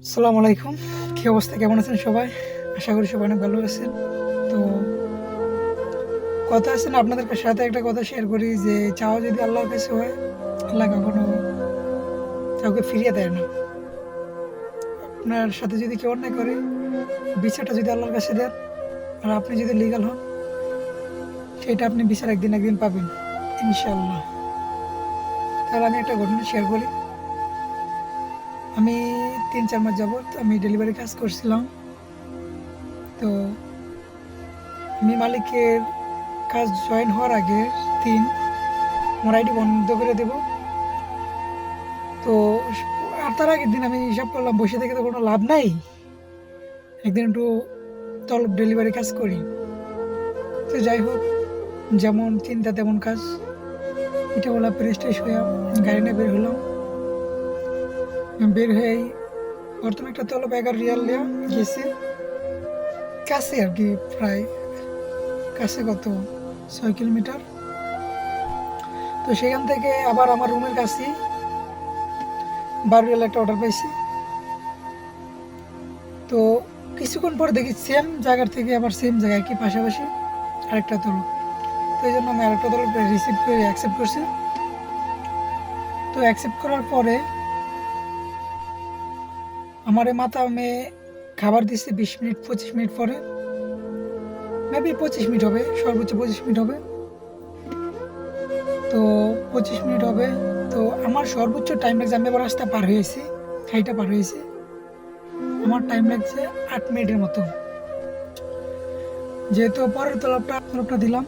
আসসালামু আলাইকুম। কী অবস্থা? কেমন আছেন সবাই? আশা করি সবাই অনেক ভালো আছেন। তো কথা আছে না, আপনাদের সাথে একটা কথা শেয়ার করি যে চাওয়া যদি আল্লাহর কাছে হয়, আল্লাহ কখনো কাউকে ফিরিয়ে দেয় না। আপনার সাথে যদি কেউ অন্যায় করে, বিচারটা যদি আল্লাহর কাছে দেন আর আপনি যদি লিগ্যাল হন, সেটা আপনি বিচার একদিন না একদিন পাবেন ইনশাআল্লাহ। তাহলে আমি একটা ঘটনা শেয়ার করি। আমি ৩-৪ মাস যাবৎ আমি ডেলিভারি কাজ করছিলাম। তো আমি মালিকের কাজ জয়েন হওয়ার আগের দিন আমার আইডি বন্ধ করে দেব। তো আর তার আগের দিন আমি হিসাব করলাম বসে থেকে তো কোনো লাভ নাই। একদিন একটু তলব ডেলিভারি কাজ করি। তো যাই হোক, যেমন চিন্তা তেমন কাজ। এটা বলা ফ্রেশ ট্রেশ হইয়া গাড়ি নিয়ে বের হলাম। বের হয়েই প্রথমে একটা তলব ১১ রিয়াল নেয়া গেছে। কাছে আরকি, প্রায় কাছে কত ৬ কিলোমিটার। তো সেখান থেকে আবার আমার রুমের কাছেই ১২ রিয়াল একটা অর্ডার পাইছি। তো কিছুক্ষণ পরে দেখি সেম জায়গার থেকে আবার সেম জায়গায় কি পাশাপাশি আরেকটা তলব। তো এই জন্য আমি আরেকটা তলব রিসিভ করে অ্যাকসেপ্ট করছি। তো অ্যাকসেপ্ট করার পরে আমার এই মাতামে খাবার দিচ্ছে ২০ মিনিট ২৫ মিনিট পরে। মেবি ২৫ মিনিট হবে, সর্বোচ্চ ২৫ মিনিট হবে। তো ২৫ মিনিট হবে। তো আমার সর্বোচ্চ টাইম লাগছে, আমি আবার রাস্তা পার হয়েছি, খাইটা পার হয়েছি। আমার টাইম লাগছে ৮ মিনিটের মতো। যেহেতু পরের তলবটা দিলাম,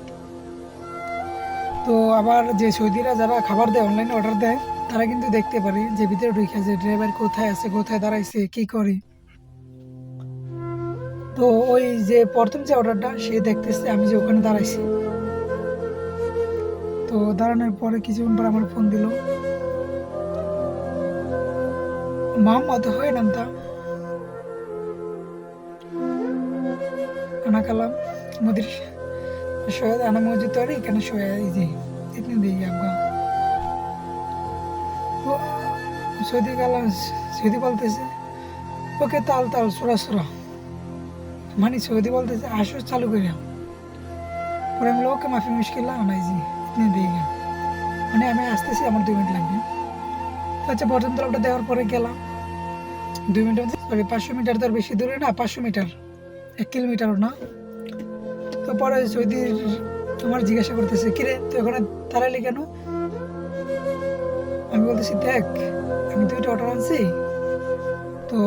তো আবার যে সৌদিরা যারা খাবার দেয়, অনলাইনে অর্ডার দেয়, তারা কিন্তু দেখতে পারে যে ভিতরে ঢুকে যে ড্রাইভার কোথায় আছে, কোথায় দাঁড়াইছে, কি করে। তো ওই যে প্রথম যে অর্ডারটা সে দেখতেছে আমি যে ওখানে দাঁড়াইছি। তো দাঁড়ানোর পরে কিছুক্ষণ পর আমার ফোন দিল, মোহাম্মদ হয় নামটা, আনা কালাম মুদির শোয়েদ আনা মসজিদ তৈরি এখানে শোয়ে এই যে ইতনি দিয়ে আবগা। তো সৌদি কালাম সৌদি বলতেছে ওকে তাল তাল সুরা সুরা, মানে সৌদি বলতেছে আসো চালু করে। পরে আমি ওকে মাফি মুশকিল আনাই জি ইতনি দিয়ে গা, মানে আমি আসতেছি, আমার ২ মিনিট লাগবে। তো আচ্ছা, প্রথম তলবটা দেওয়ার পরে গেলাম ২ মিনিটের মধ্যে, সরি ৫০০ মিটার, তো আর বেশি দূরে না, ৫০০ মিটার, ১ কিলোমিটারও না। তো পরে সৌদির আমার জিজ্ঞাসা করতেছে কিরে তুই ওখানে দাঁড়াইলি কেন? আমি বলতেছি দেখ, আমি ২টা অর্ডার আনছি। তো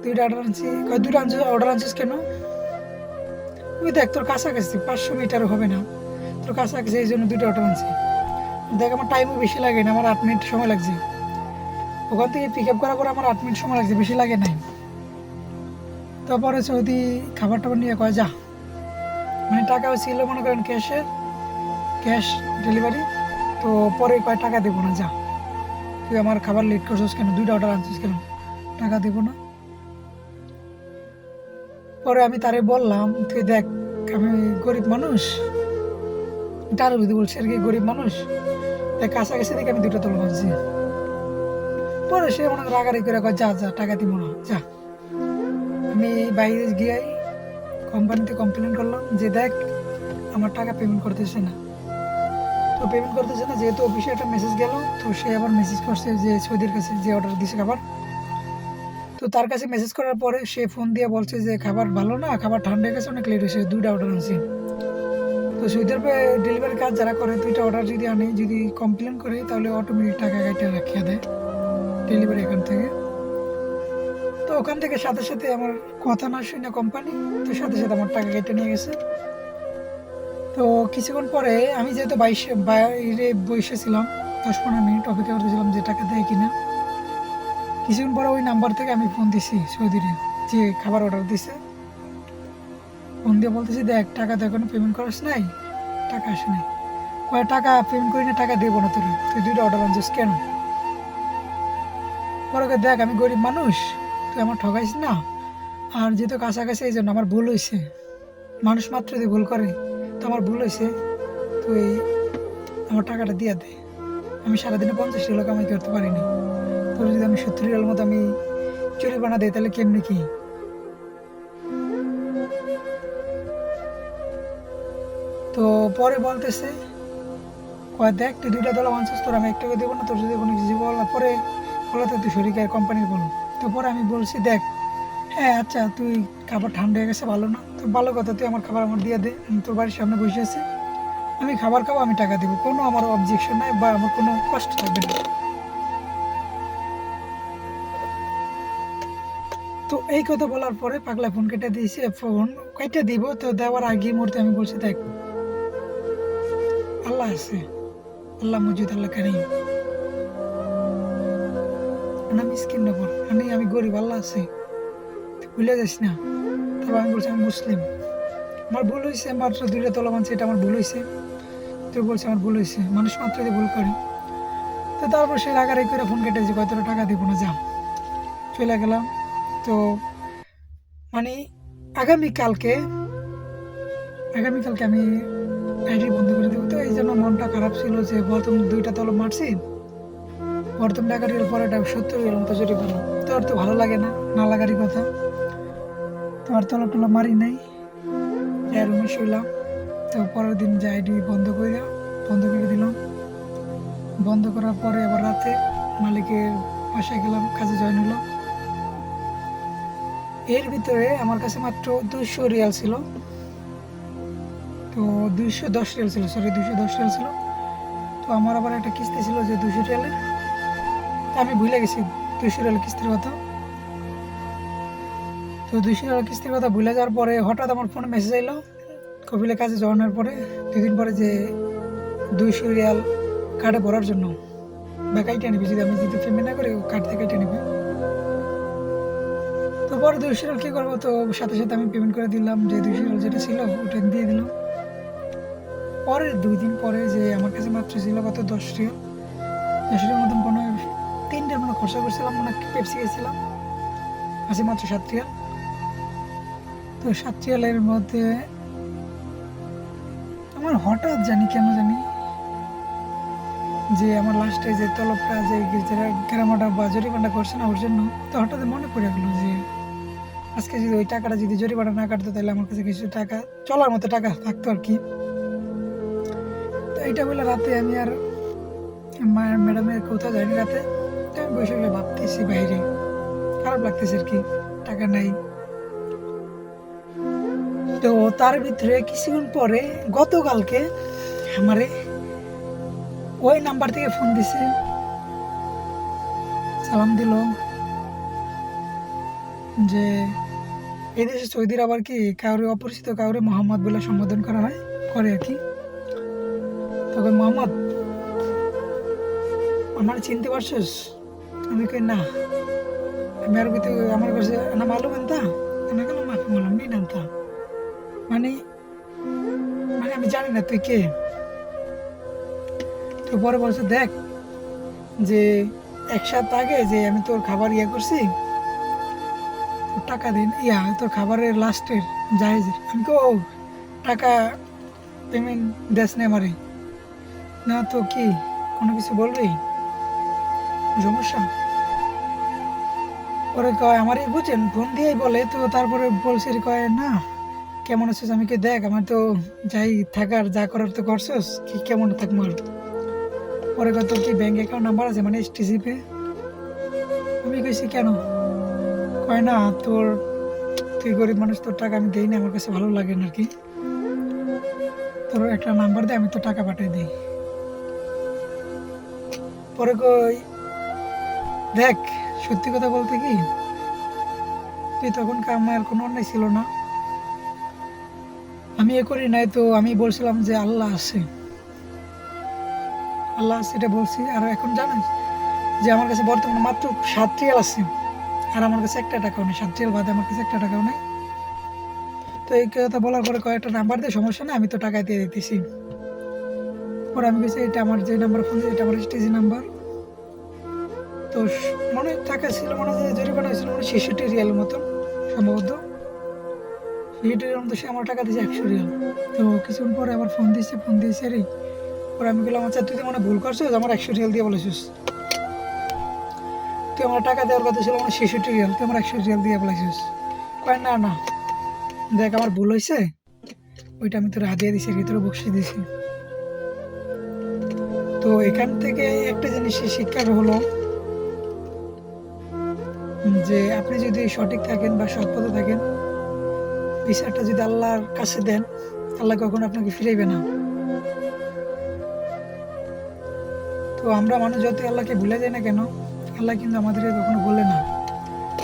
২টা অর্ডার আনছি, কয় ২টা অর্ডার আনছিস কেন? তুই দেখ তোর কাছাকাছি ৫০০ মিটারও হবে না, তোর কাছাকাছি এই জন্য ২টা অর্ডার আনছি। দেখ আমার টাইমও বেশি লাগে না, আমার ৮ মিনিট সময় লাগছে। ওখান থেকে পিক আপ করার পর আমার ৮ মিনিট সময় লাগছে, বেশি লাগে নাই। তারপরে সৌদি খাবার টাবার নিয়ে কয় যা, মানে টাকাও ছিল মনে করেন ক্যাশ ডেলিভারি। তো পরে কয় টাকা দেবো না, যা তুই আমার খাবার লেট করছিস কেন, 2টা অর্ডার আনছিস কেন, টাকা দেবো না। পরে আমি তারে বললাম তুই দেখ আমি গরিব মানুষ, তার বিধি বলছে আর কি, গরিব মানুষ দেখ কাছাকাছি থেকে আমি 2টা তলব আনছি। পরে সে মনে করে রাগারাগি করে কয় যা যা টাকা দিব না যা। আমি বাইরে গিয়ে কোম্পানিতে কমপ্লেন করলাম যে দেখ আমার টাকা পেমেন্ট করতেছে না। তো পেমেন্ট করতেছে না, যেহেতু অফিসে একটা মেসেজ গেল, তো সে আবার মেসেজ করছে যে সৌদির কাছে যে অর্ডার দিছে খাবার। তো তার কাছে মেসেজ করার পরে সে ফোন দিয়ে বলছে যে খাবার ভালো না, খাবার ঠান্ডা হয়ে গেছে, অনেক লেট হয়েছে, 2টা অর্ডার আনছি। তো সৌদি আরবে ডেলিভারি কাজ যারা করে 2টা অর্ডার যদি আনে, যদি কমপ্লেন করে, তাহলে অটোমেটিক টাকা কাইটে রাখিয়ে দেয় ডেলিভারি অ্যাকাউন্ট থেকে। তো ওখান থেকে সাথে সাথে আমার কথা না শুনে কোম্পানি, তো সাথে সাথে আমার টাকা কেটে নিয়ে গেছে। তো কিছুক্ষণ পরে আমি যেহেতু বাইরে বসেছিলাম ১০-১৫ মিনিট অপেক্ষা করতেছিলাম যে টাকা দেয় কিনা। কিছুক্ষণ পরে ওই নাম্বার থেকে আমি ফোন দিছি সৌদিরে, যে খাবার অর্ডার দিছে। ফোন দিয়ে বলতেছি দেখ টাকা তো এখনো পেমেন্ট করিস নাই, টাকা আসে নাই। কয় টাকা পেমেন্ট করি না, টাকা দেবো না তোর, তুই 2টা অর্ডার আনছিস কেন? পরে কয়, দেখ আমি গরিব মানুষ, তুই আমার ঠকাইস না, আর যেহেতু কাছাকাছি এই জন্য আমার ভুল হয়েছে, মানুষ মাত্র যদি ভুল করে, তো আমার ভুল হয়েছে, তুই আমার টাকাটা দিয়ে দে। আমি সারাদিনে ৫০ রিয়াল কামাই করতে পারিনি, তোর যদি আমি ৭০ রিয়াল মতো আমি জরিমানা দেয় তাহলে কেমনি কি? তো পরে বলতেছে কয় দেখ তুই 2টা তলা মানছিস, তোর আমি 1 টাকা দেবো না, তোর যদি কোনো কিছু বলা পরে বলে তো তুই শরীরের কোম্পানির বলো। তো পরে আমি বলছি দেখ, হ্যাঁ আচ্ছা তুই খাবার ঠান্ডা হয়ে গেছে ভালো না, তো ভালো কথা, তুই আমার খাবার আমার দিয়ে দে, আমি তোর বাড়ির সামনে বসে আছি, আমি খাবার খাবো, আমি টাকা দেবো, কোনো আমার অবজেকশন নাই বা আমার কোনো কষ্ট থাকবে না। তো এই কথা বলার পরে পাগলা ফোন কেটে দিয়েছে, ফোন কেটে দিব, তো দেওয়ার আগে মুহূর্তে আমি বলছি দেখ আল্লাহ আছে, আল্লাহ মজুদ, আল্লাহ কারিম, না মিসকিন না বল, আমি গরিব, আল্লাহ আছে, তুই ভুলে যাস না। তারপর আমি বলছি আমি মুসলিম, আমার ভুল হয়েছে, মাত্র 2টা তলা মানছি, এটা আমার ভুল হয়েছে। তুই বলছি আমার ভুল হয়েছে, মানুষ মাত্র ভুল করে। তো তারপর সে রাগারাগি করে ফোন কেটেছে, কত টাকা দিব না, যা চলে গেলাম। তো মানে আগামীকালকে আগামীকালকে আমি আইডি বন্ধ করে দেবো। তো এই জন্য মনটা খারাপ ছিল যে প্রথম 2টা তলব মারছি, প্রথম টাকা দিলে পরে 70 গেলাম, তো জরি করলাম, তো আর তো ভালো লাগে না, না লাগারই কথা। তো আর তলব টলব মারি নাই, রুমে শুইলাম। তো পরের দিন যে আইডি বন্ধ করে দিলাম। বন্ধ করার পরে আবার রাতে মালিকের বাসায় গেলাম, কাজে জয়েন হলাম। এর ভিতরে আমার কাছে মাত্র 200 রিয়াল ছিল, তো 210 রিয়াল ছিল, সরি 210 রিয়াল ছিল। তো আমার আবার একটা কিস্তি ছিল যে 200 রিয়ালের, তা আমি ভুলে গেছি 200 রিয়াল কিস্তির কথা। তো 200 রিয়াল কিস্তির কথা ভুলে যাওয়ার পরে হঠাৎ আমার ফোনে মেসেজ এলো কপিলে কাজে জয়েনের পরে 2 দিন পরে যে 200 রিয়াল কার্ডে ভরার জন্য, বা কাইটে নিবি, যদি আমি যদি পেমেন্ট না করি কার্ড থেকে কেটে নেবে। তো পরে 200 রিয়াল কী করবো, তো সাথে সাথে আমি পেমেন্ট করে দিলাম, যে 200 রিয়াল যেটা ছিল ওটা দিয়ে দিলাম। পরের 2 দিন পরে যে আমার কাছে মাত্র ছিল কত 10 রিয়াল, 10 রিয়াল মতন কোনো 3টার মতো খরচা করছিলাম, মানে পেপসি গেছিলাম, আছে মাত্র 7 রিয়াল। তো 7 রিয়ালের মধ্যে আমার হঠাৎ জানি কেন জানি যে আমার লাস্টে যে তলবটা যে গ্রামাটা বা জরিমানা করছে না ওর জন্য, তো হঠাৎ মনে পড়ে গেলো যে আজকে যদি ওই টাকাটা যদি জরিমানা না কাটতো তাহলে আমার কাছে কিছু টাকা চলার মতো টাকা থাকতো আর কি। তো এইটা বলে রাতে আমি আর মায়ের ম্যাডামের কোথাও যাইনি রাতে, তো আমি বসে বসে ভাবতেছি বাইরে, খারাপ লাগতেছে আর কি, টাকা নাই। তো তার ভিতরে কিছুক্ষণ পরে গতকালকে আমারে ওই নাম্বার থেকে ফোন দিছে, সালাম দিল যে এই দেশে সৌদির আবার কি কাউরে অপরিচিত কাউরে মোহাম্মদ বলে সম্বোধন করা হয় করে আর কি। তখন মোহাম্মদ আমার চিনতে পারছিস? আমি কই না, আমি আরবিতে আমার কাছে না মালুম আনতা, আমি গেলাম মাফি বললাম নি আনতা, মানে মানে আমি জানি না তুই কে। তো পরে বলছে দেখ যে 1 সপ্তাহ আগে যে আমি তোর খাবার করছি, তোর টাকা দিন তোর খাবারের লাস্টের জাহেজের, আমি কো টাকা পেমেন্ট দেশ নে আমারে, না তো কি কোনো কিছু বলবি সমস্যা? পরে কয় আমারই বুঝেন ফোন দিয়েই বলে। তো তারপরে বলছে কয় না কেমন আছিস, আমি কি দেখ আমার তো যাই থাকার যা করার তো করছস, কি কেমন থাকবো আর। পরে কয় তোর কি ব্যাংক অ্যাকাউন্ট নাম্বার আছে, মানে STC পে? আমি কইছি কেন? কয় না তুই গরিব মানুষ, তোর টাকা আমি দেই না, আমার কাছে ভালো লাগে না আর কি, তোর একটা নাম্বার দে আমি তো টাকা পাঠিয়ে দিই। পরে কই দেখ সত্যি কথা বলতে কি তুই তখন আমার কোনো অন্যায় ছিল না, আমি করি নাই, তো আমি বলছিলাম যে আল্লাহ আছে, আল্লাহ আছে এটা বলছি। আর এখন জানিস যে আমার কাছে বর্তমানে মাত্র 7 রিয়াল আছে, আর আমার কাছে 1টা টাকাও নেই, 7 রিয়াল বাদে আমার কাছে 1টা টাকাও নেই। তো এই কথা বলার পরে কয়েকটা নাম্বার দিয়ে সমস্যা নেই, আমি তো টাকা দিয়ে দিতেছি। পরে আমি বলছি এটা আমার যে নাম্বার ফোন দিয়েছি এটা আমার STC নাম্বার। তো মনে টাকা ছিল, মনে হয় জরিমানা হয়েছিল মানে 66 রিয়ালের মতন সম্ভবত, 66 রিয়াল মতো, সে আমার টাকা দিয়েছে 100 রিয়াল। তো কিছুক্ষণ পরে আবার ফোন দিয়েছে রে। পরে আমি বললাম আচ্ছা তুই তো মনে ভুল করছিস, আমার 100 রিয়াল দিয়ে বলেছিস। তুই আমার টাকা দেওয়ার কথা ছিল আমার 66 রিয়াল, তুই আমার 100 রিয়াল দিয়ে ফেলাইছিস। কয় না না, দেখ আমার ভুল হয়েছে, ওইটা আমি তোর হাতিয়ে দিছি, ভিতরে বকশিস দিছি। তো এখান থেকে একটা জিনিস শিক্ষার হলো যে আপনি যদি সঠিক থাকেন বা সৎ পথে থাকেন, বিচারটা যদি আল্লাহর কাছে দেন, আল্লাহ কখনো আপনাকে ফিরাইবে না। তো আমরা মানুষ যতই আল্লাহকে ভুলে যাই না কেন, আল্লাহ কিন্তু আমাদেরকে কখনো ভুলে না।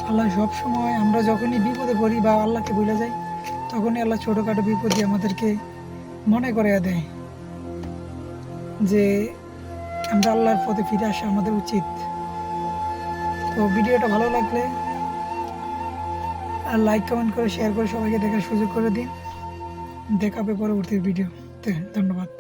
আল্লাহ সব সময় আমরা যখনই বিপদে পড়ি বা আল্লাহকে ভুলে যাই, তখনই আল্লাহ ছোটোখাটো বিপদে আমাদেরকে মনে করিয়ে দেয় যে আমরা আল্লাহর পথে ফিরে আসা আমাদের উচিত। তো ভিডিওটা ভালো লাগলে আর লাইক কমেন্ট করে শেয়ার করে সবাইকে দেখার সুযোগ করে দিন। দেখা হবে পরবর্তী ভিডিওতে। ধন্যবাদ।